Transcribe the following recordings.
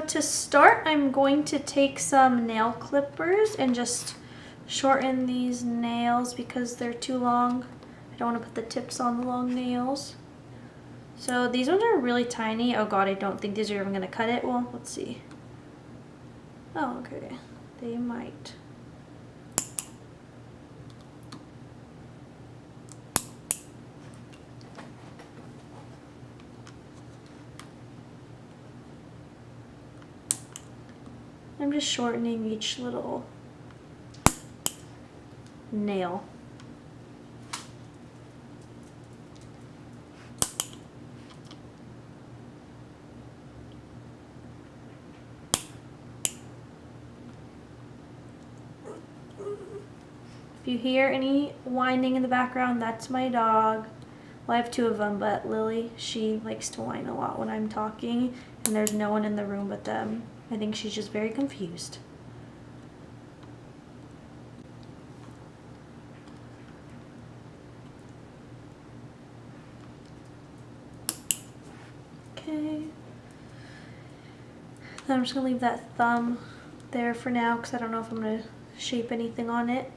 to start, I'm going to take some nail clippers and just shorten these nails because they're too long. I don't want to put the tips on the long nails. So these ones are really tiny. Oh god, I don't think these are even going to cut it. Well, let's see. Oh, okay. They might. I'm just shortening each little nail. If you hear any whining in the background, that's my dog. Well, I have two of them, but Lily, she likes to whine a lot when I'm talking, and there's no one in the room but them. I think she's just very confused. Okay. Then I'm just gonna leave that thumb there for now because I don't know if I'm gonna shape anything on it.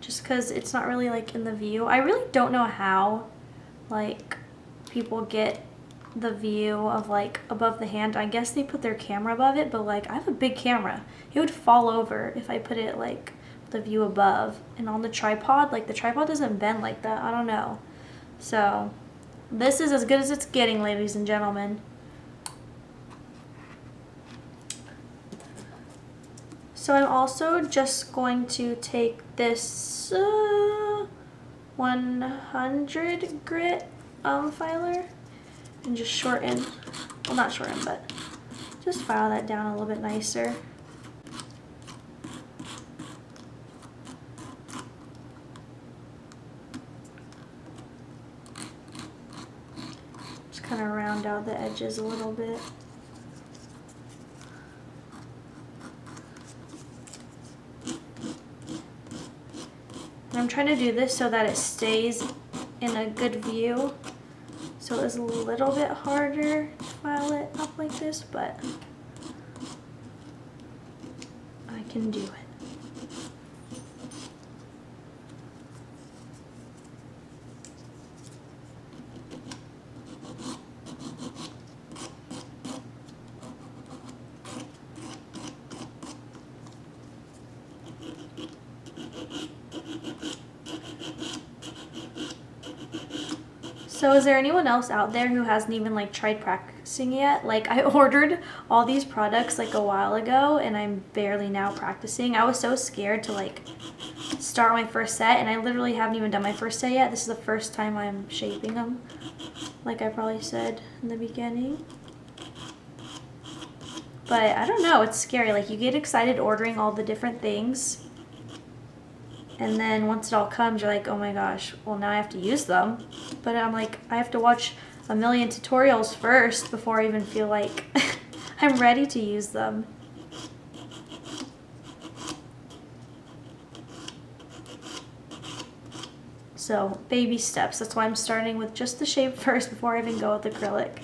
Just because it's not really like in the view. I really don't know how like people get the view of like above the hand. I guess they put their camera above it, but like I have a big camera. It would fall over if I put it like the view above. And on the tripod, like the tripod doesn't bend like that. I don't know. So this is as good as it's getting, ladies and gentlemen. So I'm also just going to take this 100 grit filer and just shorten, well not shorten, but just file that down a little bit nicer. Just kind of round out the edges a little bit. I'm trying to do this so that it stays in a good view. So it's a little bit harder to file it up like this, but I can do it. So is there anyone else out there who hasn't even like tried practicing yet? Like I ordered all these products like a while ago and I'm barely now practicing. I was so scared to like start my first set and I literally haven't even done my first set yet. This is the first time I'm shaping them, like I probably said in the beginning. But I don't know, it's scary. Like you get excited ordering all the different things. And then once it all comes, you're like, oh my gosh, well now I have to use them. But I'm like, I have to watch a million tutorials first before I even feel like I'm ready to use them. So baby steps, that's why I'm starting with just the shape first before I even go with acrylic.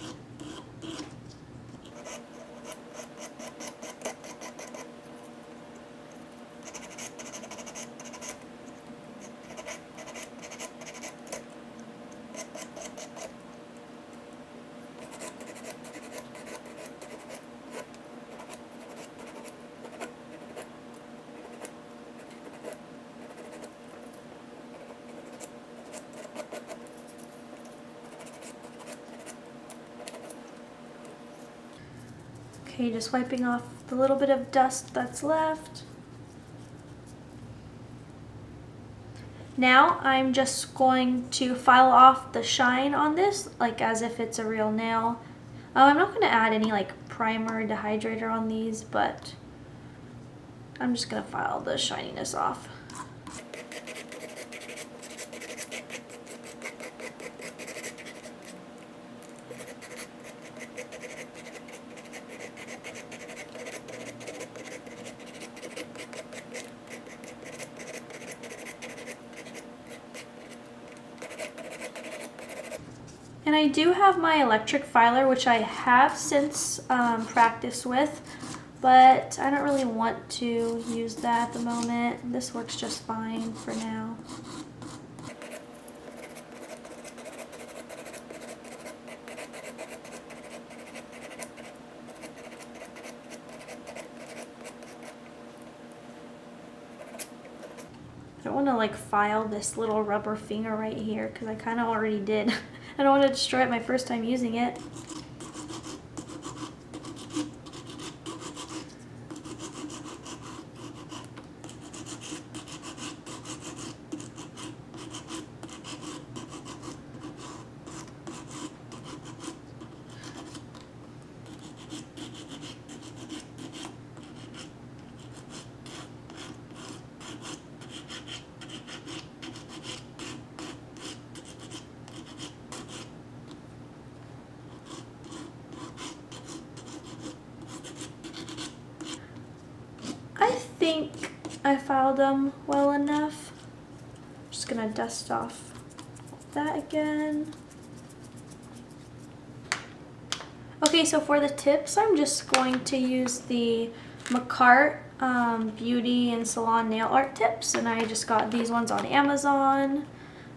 Okay, just wiping off the little bit of dust that's left. Now I'm just going to file off the shine on this, like as if it's a real nail. I'm not going to add any like primer or dehydrator on these, but I'm just going to file the shininess off. And I do have my electric filer, which I have since practiced with, but I don't really want to use that at the moment. This works just fine for now. I don't want to like file this little rubber finger right here because I kind of already did. I don't want to destroy it my first time using it. I think I filed them well enough. I'm just gonna dust off that again. Okay, so for the tips, I'm just going to use the McCart Beauty and Salon Nail Art Tips, and I just got these ones on Amazon.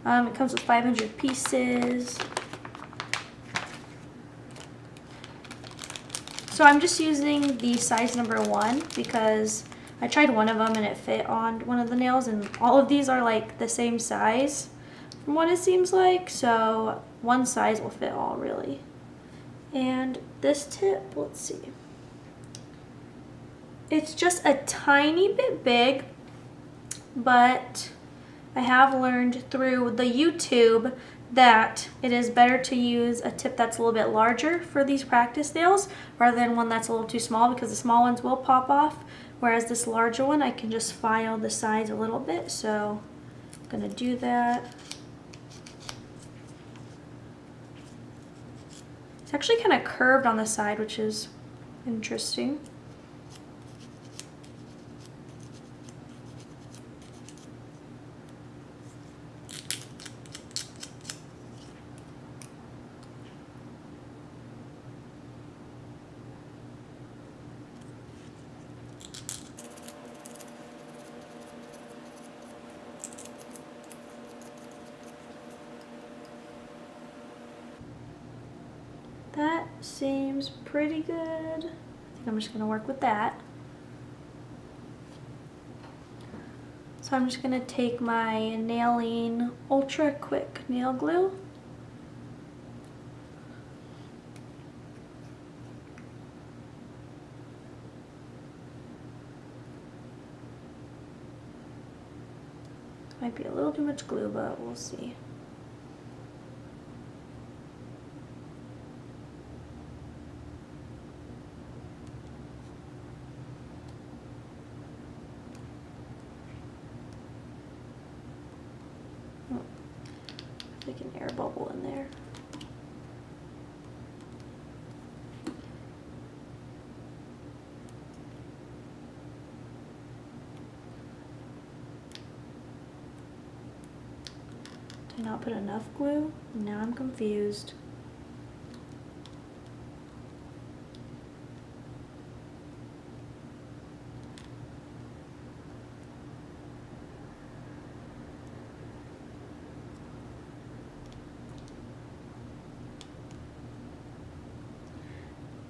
It comes with 500 pieces. So I'm just using the size number 1 because I tried one of them and it fit on one of the nails, and all of these are like the same size from what it seems like, so one size will fit all really. And this tip, let's see, it's just a tiny bit big, but I have learned through the YouTube that it is better to use a tip that's a little bit larger for these practice nails rather than one that's a little too small, because the small ones will pop off, whereas this larger one I can just file the sides a little bit. So I'm gonna do that. It's actually kind of curved on the side, which is interesting. That seems pretty good. I think I'm just gonna work with that. So I'm just gonna take my Nailing Ultra Quick Nail Glue. Might be a little too much glue, but we'll see. Like an air bubble in there. Did I not put enough glue? Now I'm confused.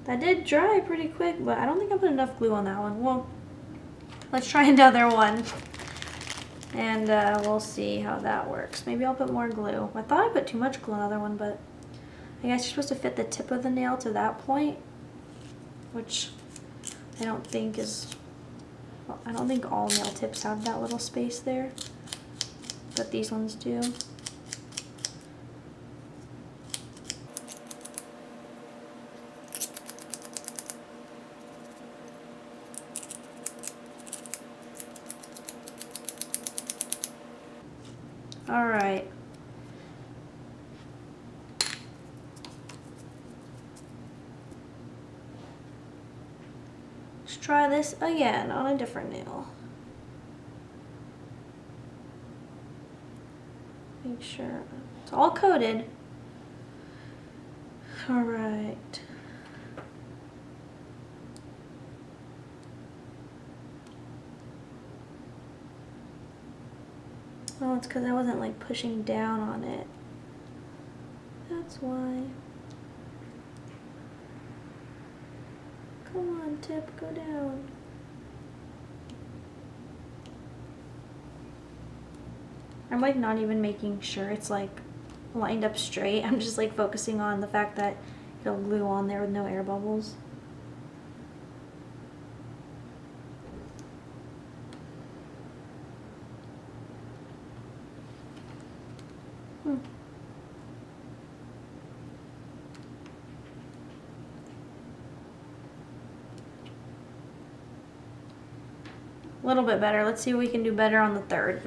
That did dry pretty quick, but I don't think I put enough glue on that one. Well, let's try another one, and we'll see how that works. Maybe I'll put more glue. I thought I put too much glue on the other one, but I guess you're supposed to fit the tip of the nail to that point, which I don't think is, well, I don't think all nail tips have that little space there, but these ones do. All right. Let's try this again on a different nail. Make sure it's all coated. All right. Oh, it's because I wasn't like pushing down on it. That's why. Come on, tip, go down. I'm like not even making sure it's like lined up straight. I'm just like focusing on the fact that it'll glue on there with no air bubbles. A little bit better. Let's see what we can do better on the third.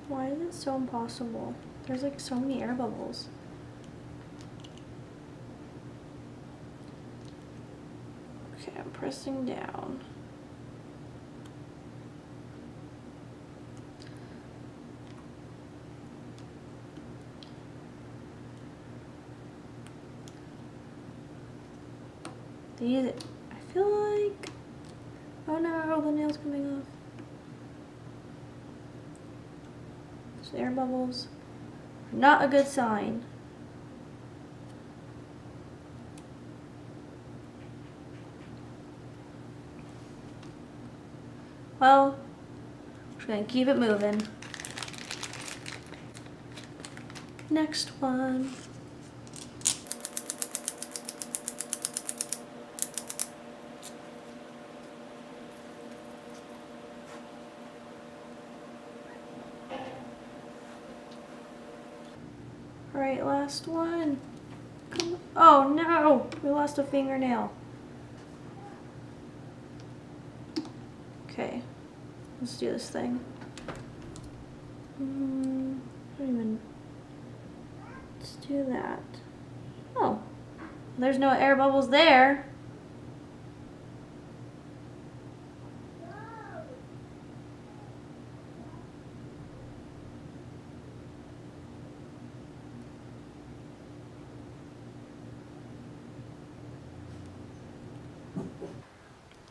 Why is it so impossible? There's like so many air bubbles. Okay, I'm pressing down. These, I feel like, oh no, the nail's coming off. So air bubbles, not a good sign. Well, we're just gonna keep it moving. Next one. All right, last one. Come on. Oh no, we lost a fingernail. Okay, let's do this thing. I don't even, let's do that. Oh, there's no air bubbles there.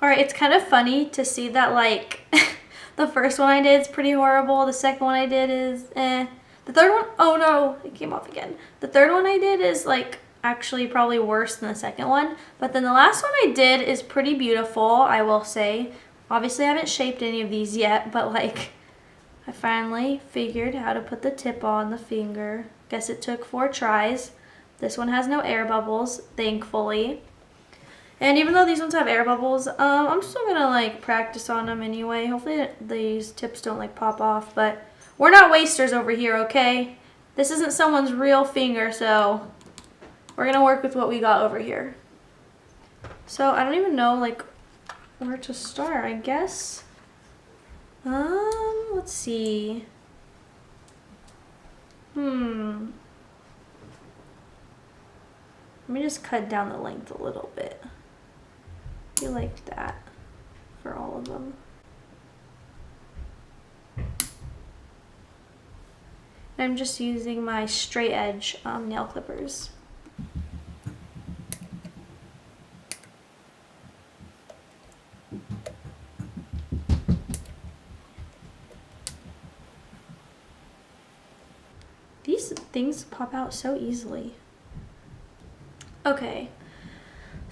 Alright, it's kind of funny to see that like the first one I did is pretty horrible, the second one I did is the third one, oh no, it came off again. The third one I did is like actually probably worse than the second one, but then the last one I did is pretty beautiful, I will say. Obviously I haven't shaped any of these yet, but like I finally figured how to put the tip on the finger. Guess it took 4 tries. This one has no air bubbles, thankfully. And even though these ones have air bubbles, I'm still gonna like practice on them anyway. Hopefully these tips don't like pop off, but we're not wasters over here, okay? This isn't someone's real finger, so we're gonna work with what we got over here. So I don't even know like where to start, I guess. Let's see. Let me just cut down the length a little bit. I feel like that for all of them. I'm just using my straight edge nail clippers. These things pop out so easily. Okay.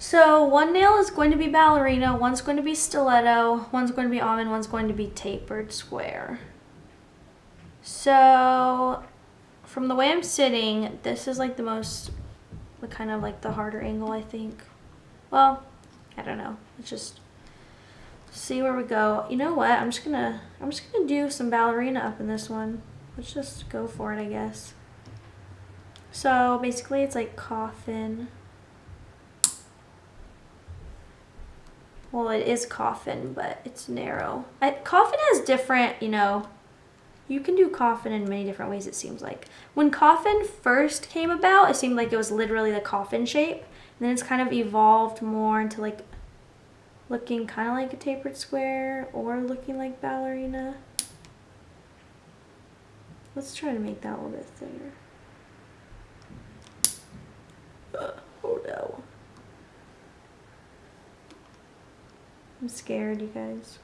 So one nail is going to be ballerina, one's going to be stiletto, one's going to be almond, one's going to be tapered square. So from the way I'm sitting, this is like the kind of like the harder angle, I think. Well, I don't know. Let's just see where we go. You know what? I'm just gonna do some ballerina up in this one. Let's just go for it, I guess. So basically it's like coffin. Well, it is coffin, but it's narrow. Coffin has different, you know, you can do coffin in many different ways, it seems like. When coffin first came about, it seemed like it was literally the coffin shape. And then it's kind of evolved more into like looking kind of like a tapered square or looking like ballerina. Let's try to make that a little bit thinner. Oh no. I'm scared, you guys.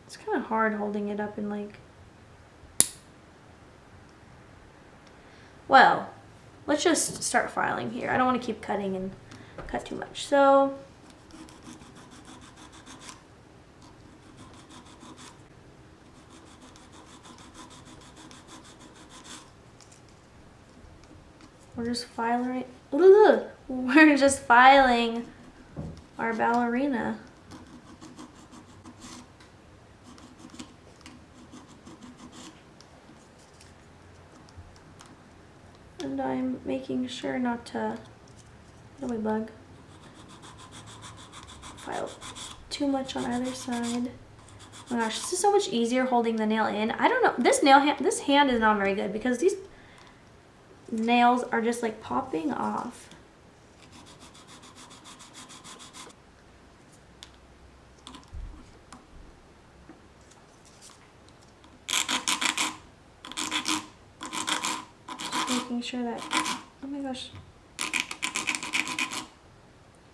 It's kind of hard holding it up and like... Well, let's just start filing here. I don't want to keep cutting and cut too much. So... We're just filing... We're just filing our ballerina. And I'm making sure not to, really bug, file too much on either side. Oh my gosh, this is so much easier holding the nail in. I don't know, this hand is not very good because these nails are just like popping off. Just making sure that, oh my gosh.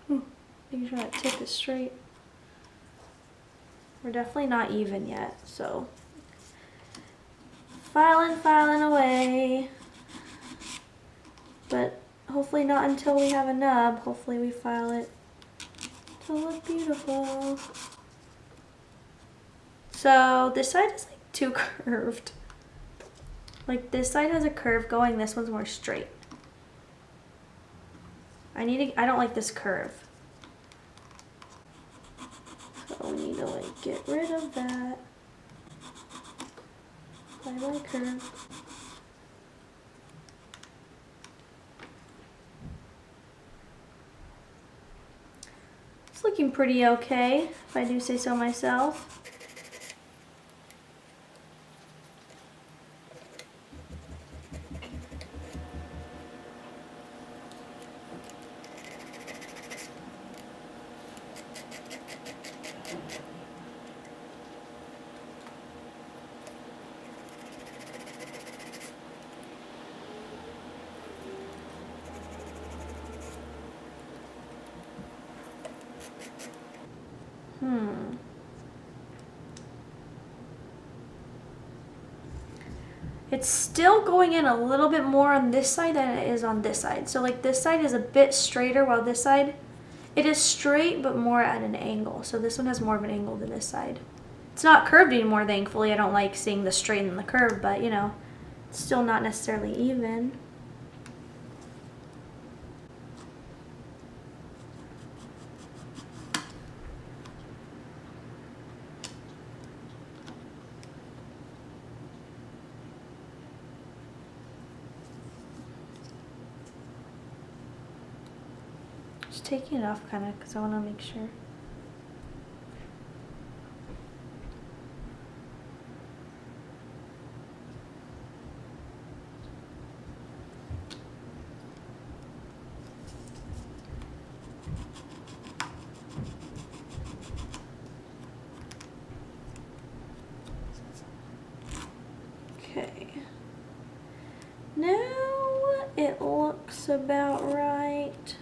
Making sure that tip is straight. We're definitely not even yet, so filing away. But hopefully not until we have a nub. Hopefully we file it to look beautiful. So this side is like too curved. Like this side has a curve going, this one's more straight. I don't like this curve. So we need to like get rid of that. By my curve. It's looking pretty okay, if I do say so myself. It's still going in a little bit more on this side than it is on this side. So like this side is a bit straighter while this side, it is straight but more at an angle. So this one has more of an angle than this side. It's not curved anymore, thankfully. I don't like seeing the straight and the curve, but you know, it's still not necessarily even. Just taking it off kind of because I want to make sure. Okay. Now it looks about right.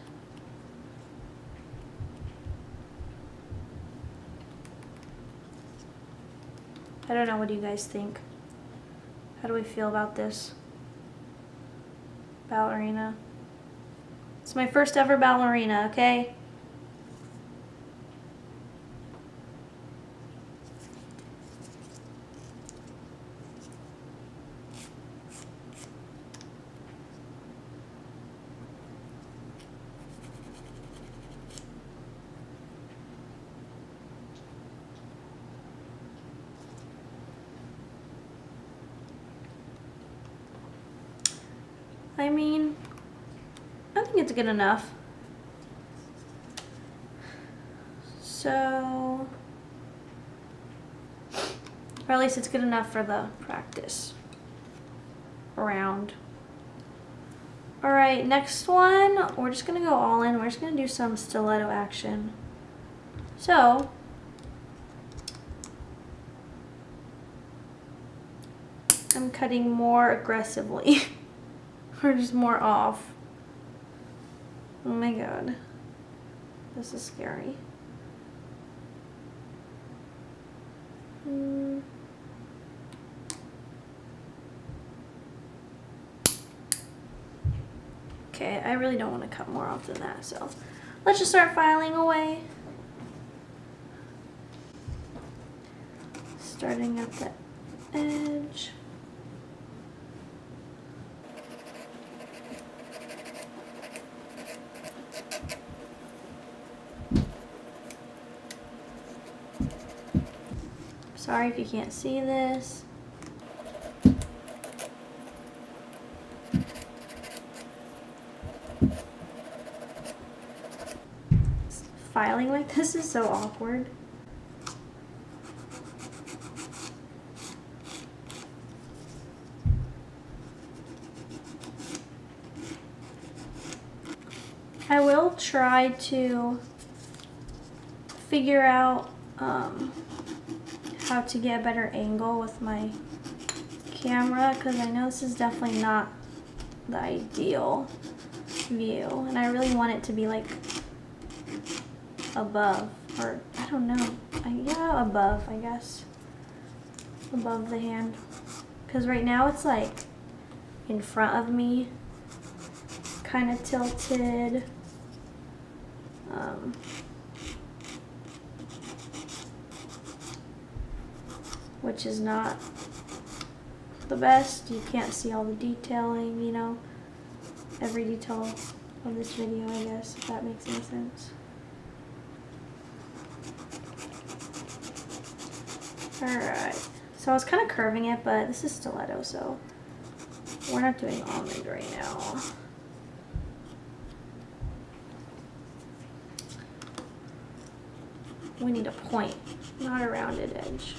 I don't know, what do you guys think? How do we feel about this ballerina? It's my first ever ballerina, okay? I mean, I think it's good enough. So, or at least it's good enough for the practice round. All right, next one, we're just gonna go all in. We're just gonna do some stiletto action. So, I'm cutting more aggressively, or just more off. Oh my God, this is scary. Okay, I really don't want to cut more off than that, so let's just start filing away. Starting at the edge. Sorry if you can't see this. Filing like this is so awkward. I will try to figure out how to get a better angle with my camera, because I know this is definitely not the ideal view, and I really want it to be like above, or I don't know, yeah, above, I guess, above the hand, because right now it's like in front of me, kind of tilted. Which is not the best. You can't see all the detailing, you know, every detail of this video, I guess, if that makes any sense. Alright, so I was kind of curving it, but this is stiletto, so we're not doing almond right now. We need a point, not a rounded edge.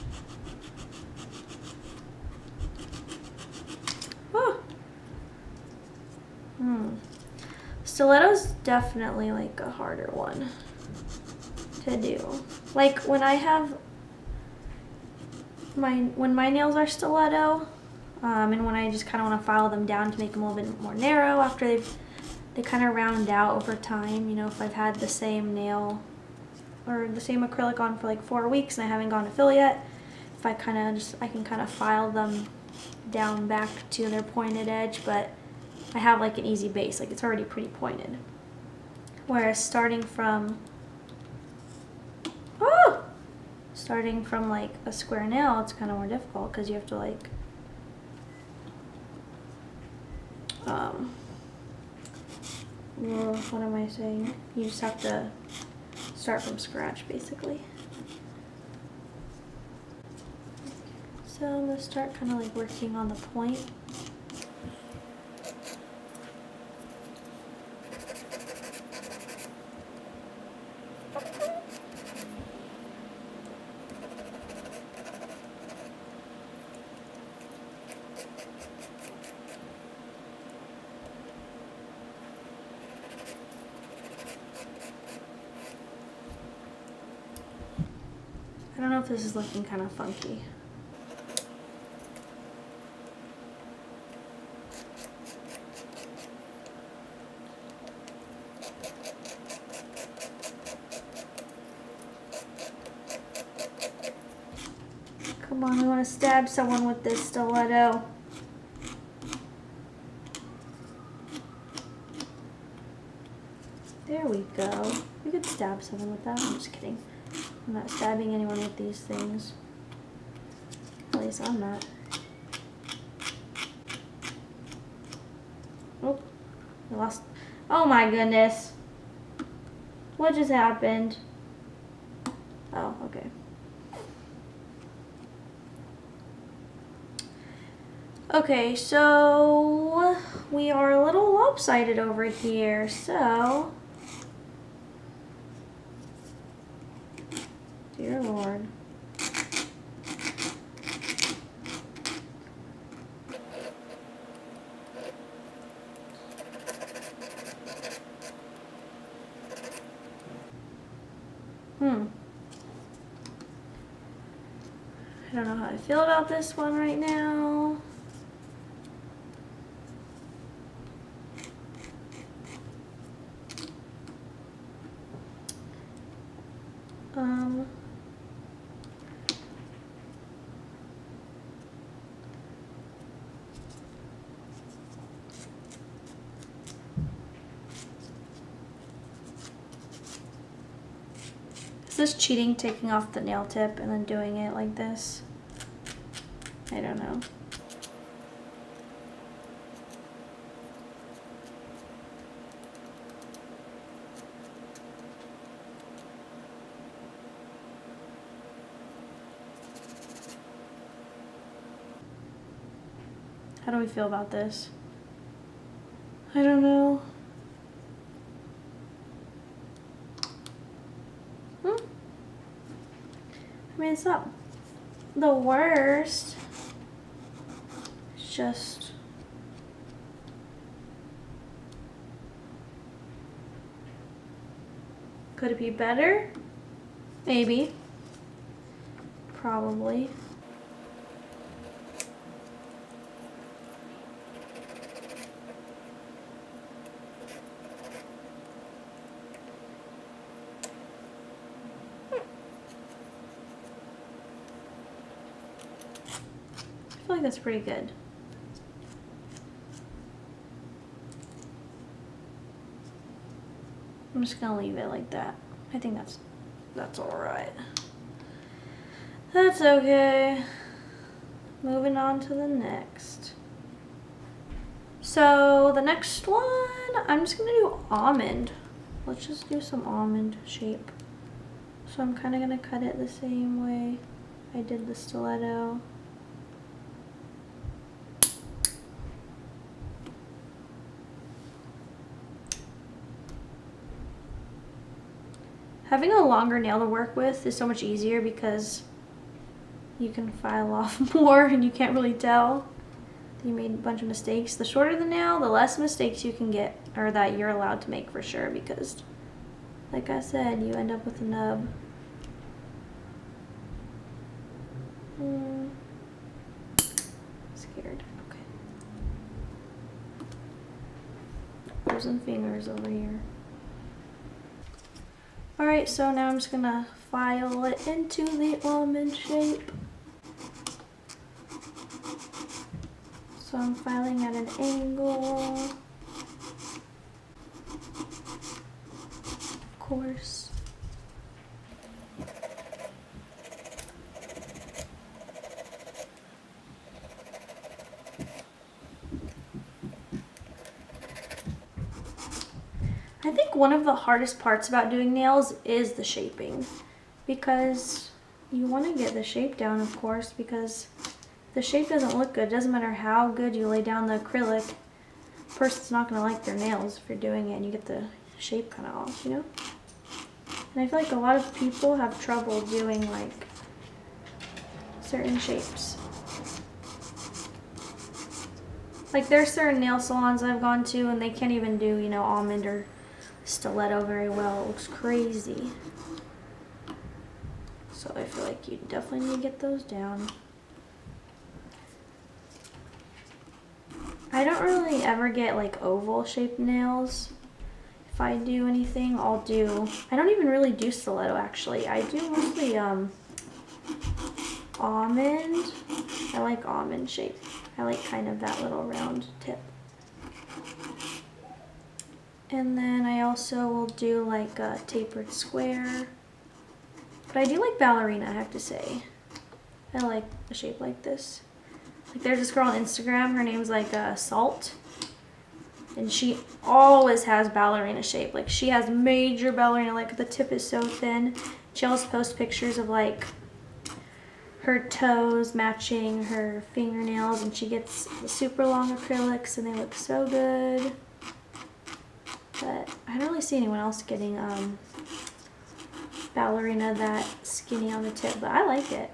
Stiletto's definitely like a harder one to do. Like when I have when my nails are stiletto, and when I just kind of want to file them down to make them a little bit more narrow after they kind of round out over time. You know, if I've had the same nail or the same acrylic on for like 4 weeks and I haven't gone to fill yet, if I kind of I can kind of file them down back to their pointed edge, but I have like an easy base, like it's already pretty pointed. Whereas starting from like a square nail, it's kind of more difficult because you have to like well, what am I saying? You just have to start from scratch basically. So I'm gonna start kind of like working on the point. I don't know if this is looking kind of funky. Come on, we want to stab someone with this stiletto. There we go. We could stab someone with that. I'm just kidding. I'm not stabbing anyone with these things. At least I'm not. Oh, I lost. Oh my goodness. What just happened? Oh, okay. Okay, so we are a little lopsided over here, so Dear Lord. I don't know how I feel about this one right now. Is this cheating, taking off the nail tip and then doing it like this? I don't know. How do we feel about this? I don't know. I mean, it's not the worst. It's just... Could it be better? Maybe. Probably. I feel like that's pretty good. I'm just gonna leave it like that. I think that's all right. That's okay. Moving on to the next. So the next one, I'm just gonna do almond. Let's just do some almond shape. So I'm kind of gonna cut it the same way I did the stiletto. Having a longer nail to work with is so much easier because you can file off more and you can't really tell that you made a bunch of mistakes. The shorter the nail, the less mistakes you can get, or that you're allowed to make for sure, because like I said, you end up with a nub. Scared. Okay. Frozen fingers over here. Alright, so now I'm just gonna file it into the almond shape. So I'm filing at an angle. Of course. I think one of the hardest parts about doing nails is the shaping, because you want to get the shape down, of course, because if the shape doesn't look good, it doesn't matter how good you lay down the acrylic, the person's not going to like their nails if you're doing it and you get the shape kind of off, you know? And I feel like a lot of people have trouble doing like certain shapes. Like there's certain nail salons I've gone to and they can't even do, you know, almond or stiletto very well. It looks crazy. So I feel like you definitely need to get those down. I don't really ever get like oval shaped nails. If I do anything, I don't even really do stiletto actually. I do mostly almond. I like almond shape. I like kind of that little round tip. And then I also will do like a tapered square. But I do like ballerina, I have to say. I like a shape like this. Like there's this girl on Instagram, her name's like Salt. And she always has ballerina shape. Like she has major ballerina, like the tip is so thin. She always posts pictures of like her toes matching her fingernails, and she gets the super long acrylics and they look so good. But I don't really see anyone else getting ballerina that skinny on the tip, but I like it.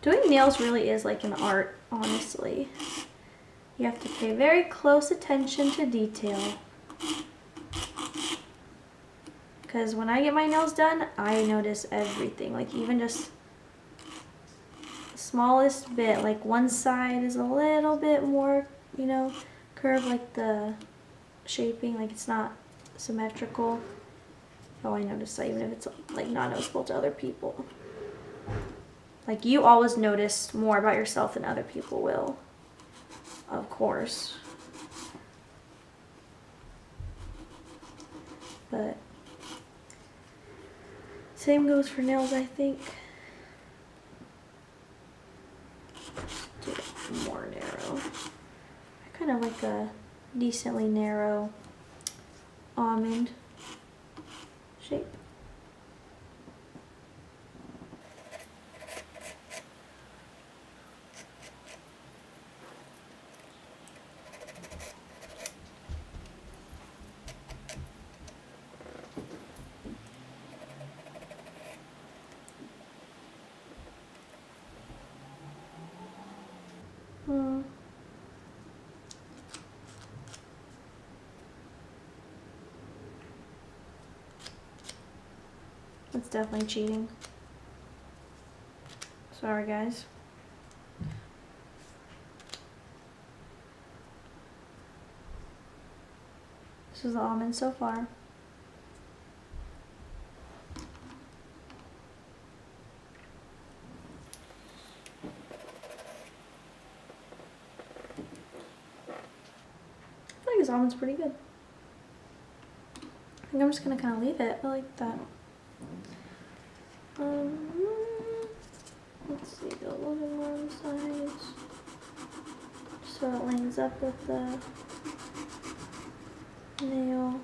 Doing nails really is like an art, honestly. You have to pay very close attention to detail. Because when I get my nails done, I notice everything. Like even just the smallest bit, like one side is a little bit more, you know, curved, like the shaping, like it's not symmetrical. Oh, I notice that even if it's like not noticeable to other people. Like you always notice more about yourself than other people will, of course. But same goes for nails, I think. Do it more narrow. I kind of like a decently narrow almond shape. That's definitely cheating. Sorry, guys. This is the almond so far. I feel like this almond's pretty good. I think I'm just gonna kind of leave it. I like that. Let's see, go a little bit more on the sides so it lines up with the nail.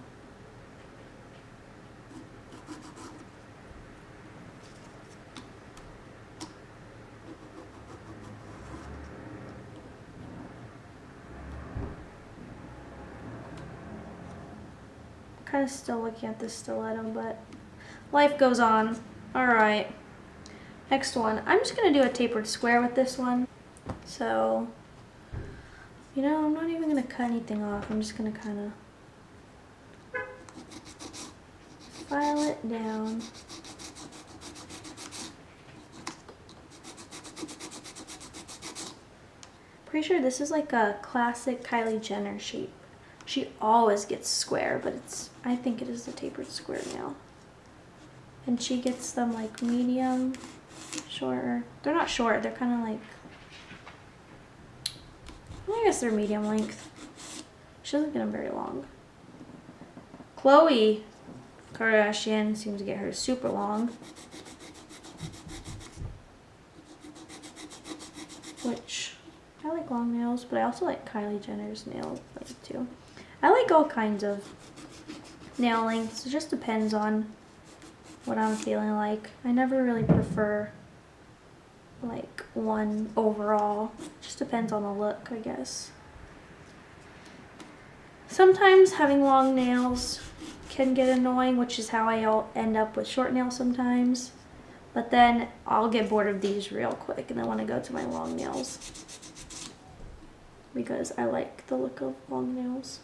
Kind of still looking at this stiletto, but life goes on. All right, next one. I'm just gonna do a tapered square with this one. So, you know, I'm not even gonna cut anything off. I'm just gonna kind of file it down. Pretty sure this is like a classic Kylie Jenner shape. She always gets square, but I think it is the tapered square nail. And she gets them like medium, shorter. They're not short, they're kind of like, I guess they're medium length. She doesn't get them very long. Khloe Kardashian seems to get hers super long. Which, I like long nails, but I also like Kylie Jenner's nails too. I like all kinds of nail lengths. It just depends on what I'm feeling like. I never really prefer like one overall. It just depends on the look, I guess. Sometimes having long nails can get annoying, which is how I end up with short nails sometimes. But then I'll get bored of these real quick and I want to go to my long nails because I like the look of long nails.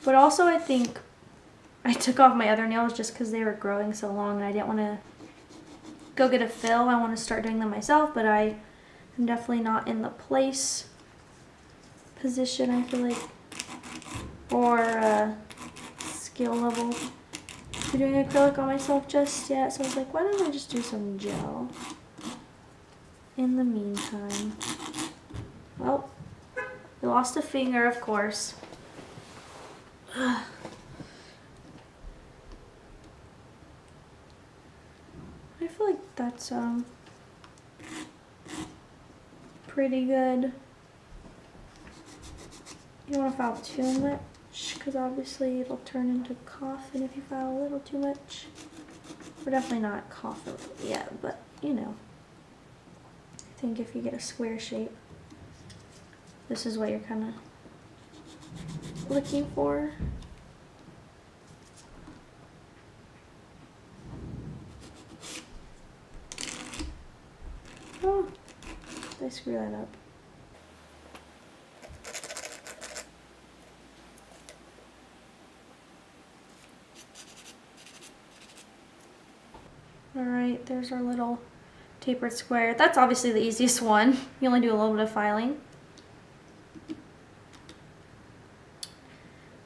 But also I think I took off my other nails just because they were growing so long and I didn't want to go get a fill. I want to start doing them myself, but I am definitely not in the place position, I feel like, or skill level for doing acrylic on myself just yet. So I was like, why don't I just do some gel in the meantime? Well, we lost a finger, of course. I feel like that's pretty good. You don't want to file too much. much, because obviously it'll turn into coffin if you file a little too much. We're definitely not coffin yet, but you know. I think if you get a square shape, this is what you're kind of looking for. Oh, did I screw that up? Alright, there's our little tapered square. That's obviously the easiest one. You only do a little bit of filing.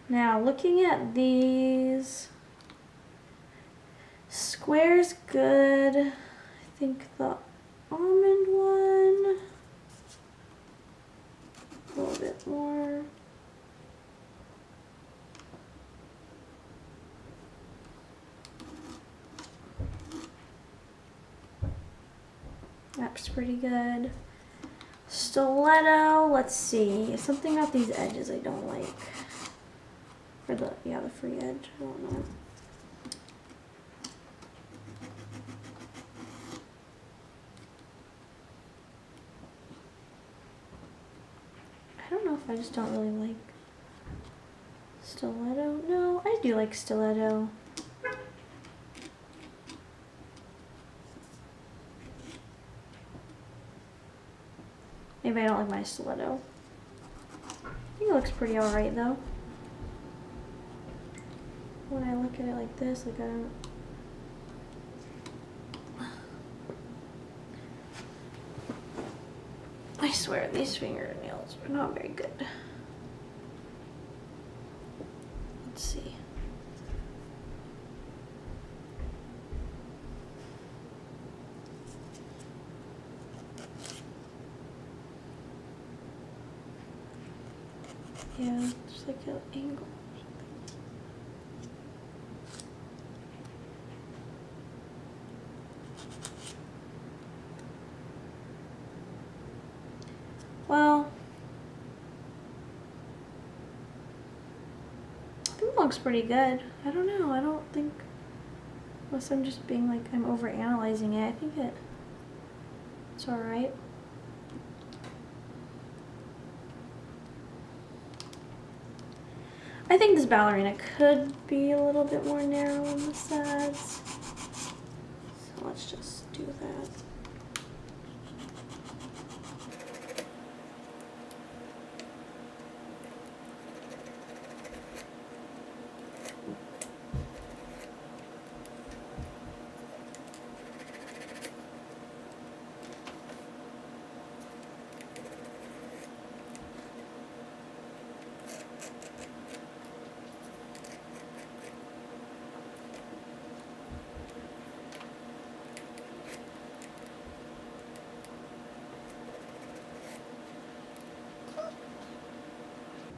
Now, looking at these, square's good. I think the almond one, a little bit more. That's pretty good. Stiletto, let's see. Something about these edges I don't like. Or the free edge, I don't know. I don't know if I just don't really like stiletto. No, I do like stiletto. Maybe I don't like my stiletto. I think it looks pretty alright though. When I look at it like this, like I don't... I swear these fingernails are not very good. Let's see. Yeah, just like an angle. Well, I think it looks pretty good. I don't know. I don't think, unless I'm just being like, I'm over analyzing it. I think it's all right. I think this ballerina could be a little bit more narrow on the sides. So let's just do that.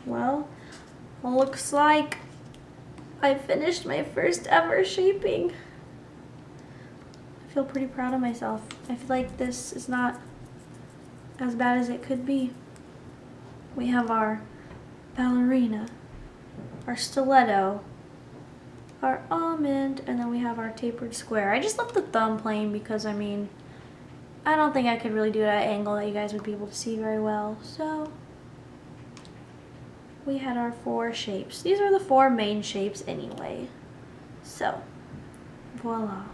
Well, looks like I finished my first ever shaping. I feel pretty proud of myself. I feel like this is not as bad as it could be. We have our ballerina, our stiletto, our almond, and then we have our tapered square. I just left the thumb plain because, I mean, I don't think I could really do it at an angle that you guys would be able to see very well. So we had our 4 shapes. These are the 4 main shapes anyway. So, voila.